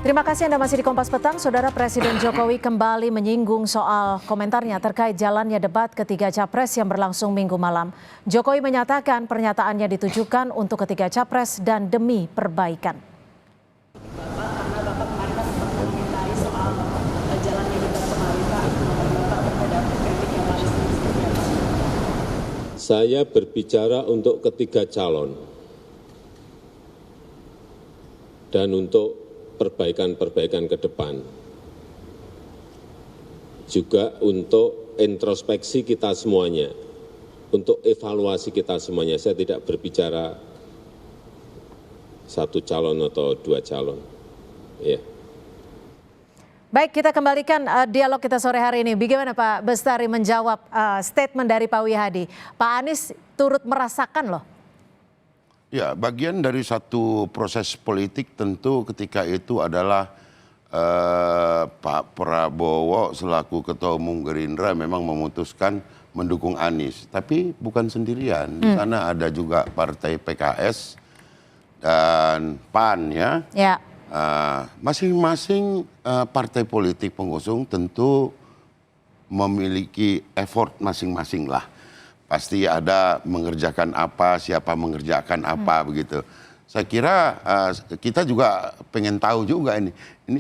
Terima kasih Anda masih di Kompas Petang. Saudara, Presiden Jokowi kembali menyinggung soal komentarnya terkait jalannya debat ketiga capres yang berlangsung Minggu malam. Jokowi menyatakan pernyataannya ditujukan untuk ketiga capres dan demi perbaikan. Saya berbicara untuk ketiga calon dan untuk perbaikan-perbaikan ke depan. Juga untuk introspeksi kita semuanya, untuk evaluasi kita semuanya. Saya tidak berbicara satu calon atau dua calon. Ya. Baik, kita kembalikan dialog kita sore hari ini. Bagaimana Pak Bestari menjawab statement dari Pak Wihadi? Pak Anies turut merasakan loh. Ya, bagian dari satu proses politik tentu ketika itu adalah Pak Prabowo selaku Ketua Umum Gerindra memang memutuskan mendukung Anies. Tapi bukan sendirian, di sana ada juga partai PKS dan PAN ya. Ya. Masing-masing partai politik pengusung tentu memiliki effort masing-masing lah. Pasti ada mengerjakan apa, siapa mengerjakan apa begitu. Saya kira kita juga pengen tahu juga ini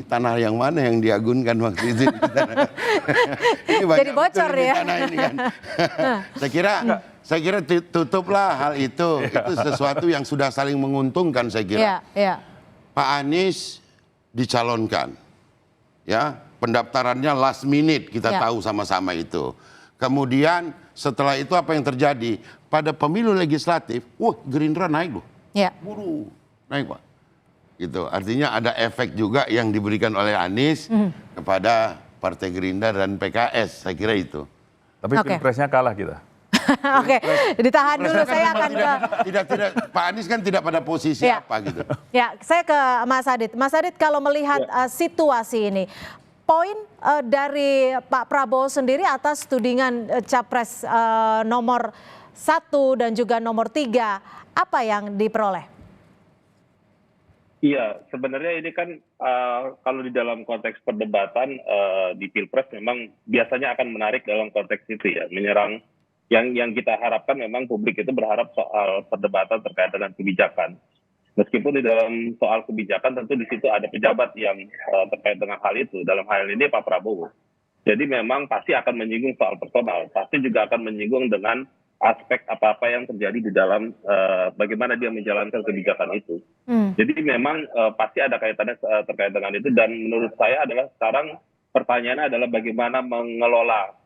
tanah yang mana yang diagunkan waktu itu. Ini jadi bocor ya. Tanah ini kan. Saya kira tutuplah hal itu. Itu sesuatu yang sudah saling menguntungkan saya kira. Ya. Pak Anies dicalonkan, ya pendaftarannya last minute kita tahu sama-sama itu. Kemudian setelah itu apa yang terjadi pada pemilu legislatif? Gerindra naik loh, buru naik Pak. Gitu. Artinya ada efek juga yang diberikan oleh Anies kepada Partai Gerindra dan PKS, saya kira itu. Tapi pilpresnya kalah kita. Oke, ditahan dulu, saya akan tidak Pak Anies kan tidak pada posisi apa gitu. Ya, saya ke Mas Adit. Mas Adit, kalau melihat situasi ini, poin dari Pak Prabowo sendiri atas tudingan capres nomor 1 dan juga nomor 3, apa yang diperoleh? Iya, sebenarnya ini kan kalau di dalam konteks perdebatan di Pilpres memang biasanya akan menarik dalam konteks itu ya, menyerang yang kita harapkan memang publik itu berharap soal perdebatan terkait dengan kebijakan. Meskipun di dalam soal kebijakan tentu di situ ada pejabat yang terkait dengan hal itu. Dalam hal ini Pak Prabowo. Jadi memang pasti akan menyinggung soal personal. Pasti juga akan menyinggung dengan aspek apa-apa yang terjadi di dalam bagaimana dia menjalankan kebijakan itu. Jadi memang pasti ada kaitannya terkait dengan itu. Dan menurut saya adalah sekarang pertanyaannya adalah bagaimana mengelola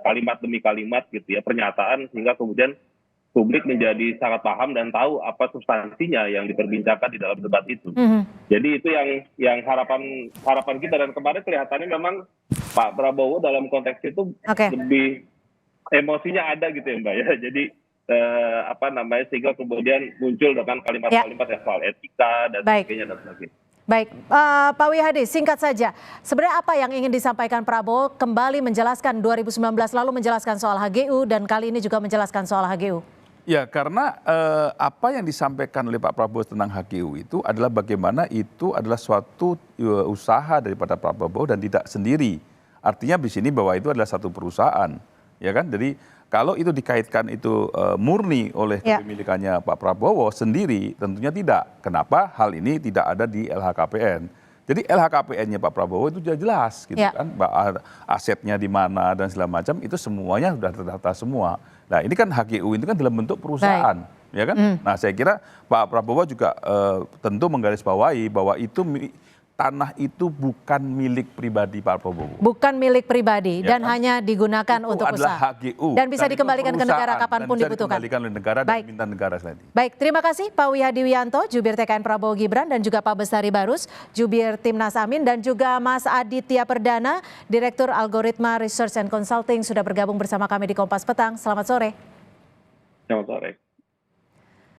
kalimat demi kalimat gitu ya, pernyataan sehingga kemudian publik menjadi sangat paham dan tahu apa substansinya yang diperbincangkan di dalam debat itu. Jadi itu yang harapan kita, dan kemarin kelihatannya memang Pak Prabowo dalam konteks itu lebih emosinya ada gitu ya Mbak ya. Jadi sehingga kemudian muncul dengan kalimat-kalimat yang soal etika dan sebagainya dan sebagainya. Baik, Pak Wihadi, singkat saja. Sebenarnya apa yang ingin disampaikan Prabowo kembali menjelaskan 2019 lalu menjelaskan soal HGU dan kali ini juga menjelaskan soal HGU? Ya, karena apa yang disampaikan oleh Pak Prabowo tentang HGU itu adalah bagaimana itu adalah suatu usaha daripada Pak Prabowo dan tidak sendiri. Artinya di sini bahwa itu adalah satu perusahaan, ya kan? Jadi kalau itu dikaitkan itu murni oleh kepemilikannya Pak Prabowo sendiri, tentunya tidak. Kenapa hal ini tidak ada di LHKPN? Jadi LHKPN-nya Pak Prabowo itu sudah jelas, gitu kan? Asetnya di mana dan segala macam itu semuanya sudah terdata semua. Nah ini kan HGU itu kan dalam bentuk perusahaan, ya kan? Nah saya kira Pak Prabowo juga tentu menggarisbawahi bahwa itu tanah itu bukan milik pribadi Pak Prabowo. Bukan milik pribadi dan hanya digunakan itu untuk usaha. HGU. Dan bisa dikembalikan ke negara kapanpun dibutuhkan. Dikembalikan oleh negara dan minta negara selain. Baik, terima kasih Pak Wihadi Wianto, Jubir TKN Prabowo Gibran, dan juga Pak Bestari Barus, Jubir Timnas Amin, dan juga Mas Aditya Perdana, Direktur Algoritma Research and Consulting sudah bergabung bersama kami di Kompas Petang. Selamat sore. Selamat sore.